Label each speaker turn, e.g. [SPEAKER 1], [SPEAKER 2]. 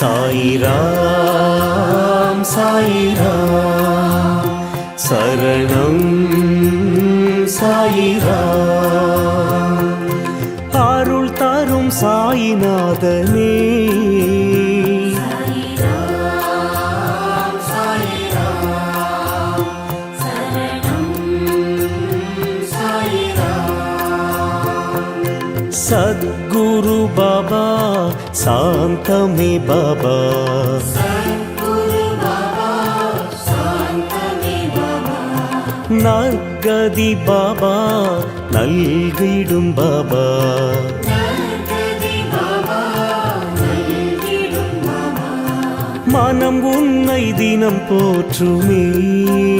[SPEAKER 1] சாயிராம் சாயிராம் சரணம் சாயிராம் அருள் தரும் சாயிநாதனே सद्गुरु बाबा शांतमे बाबा नर्गदि बाबा नल्गिडुम बाबा मनम उन्नै दिनम पोற்றுமே